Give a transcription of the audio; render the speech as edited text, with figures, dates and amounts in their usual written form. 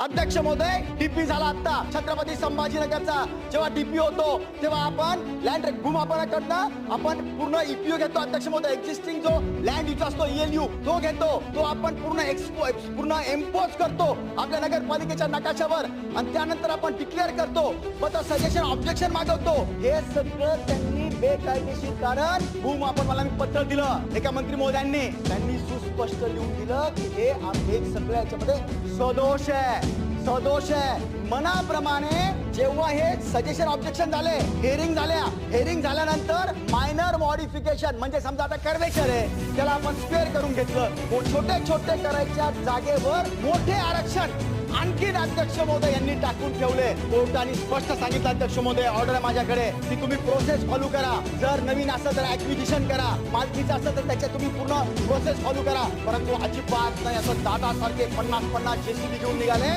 अध्यक्ष महोदय, डीपी झाला आता छत्रपती संभाजीनगरचा जेव्हा डीपी होतो तेव्हा आपण लँड भूमापनाकडनं आपण पूर्ण ईपीओ घेतो. अध्यक्ष महोदय, एक्झिस्टिंग जो लँड यूज असतो ईएलयू तो घेतो, तो आपण पूर्ण एम्पोज करतो आपल्या नगरपालिकेच्या नकाशावर आणि त्यानंतर आपण डिक्लेअर करतो. मग सजेशन ऑब्जेक्शन मागवतो. हे सगळं त्यांनी बेकायदेशीर कारण भूमापन मला मी पत्र दिलं एका मंत्री महोदयांनी, त्यांनी सुस्पष्ट लिहून दिलं की हे सगळं याच्यामध्ये सदोष आहे. मनाप्रमाणे जेव्हा हे सजेशन ऑब्जेक्शन झाले, हेअरिंग झाल्यानंतर मायनर मॉडिफिकेशन म्हणजे समजा आता कर्वेचर आहे त्याला आपण स्क्वेअर करून घेतलं, छोटे करायच्या जागेवर मोठे आरक्षण आणखीन अध्यक्ष महोदय यांनी टाकून ठेवले. कोर्टाने स्पष्ट सांगितलं अध्यक्ष महोदय, ऑर्डर आहे माझ्याकडे की तुम्ही प्रोसेस फॉलो करा. जर नवीन असेल तर ऍक्विजिशन करा, मालकीचं असेल तर त्याच्यात तुम्ही पूर्ण प्रोसेस फॉलो करा. परंतु अजिबात नाही असं दादासारखे 50 जेसीबी घेऊन निघाले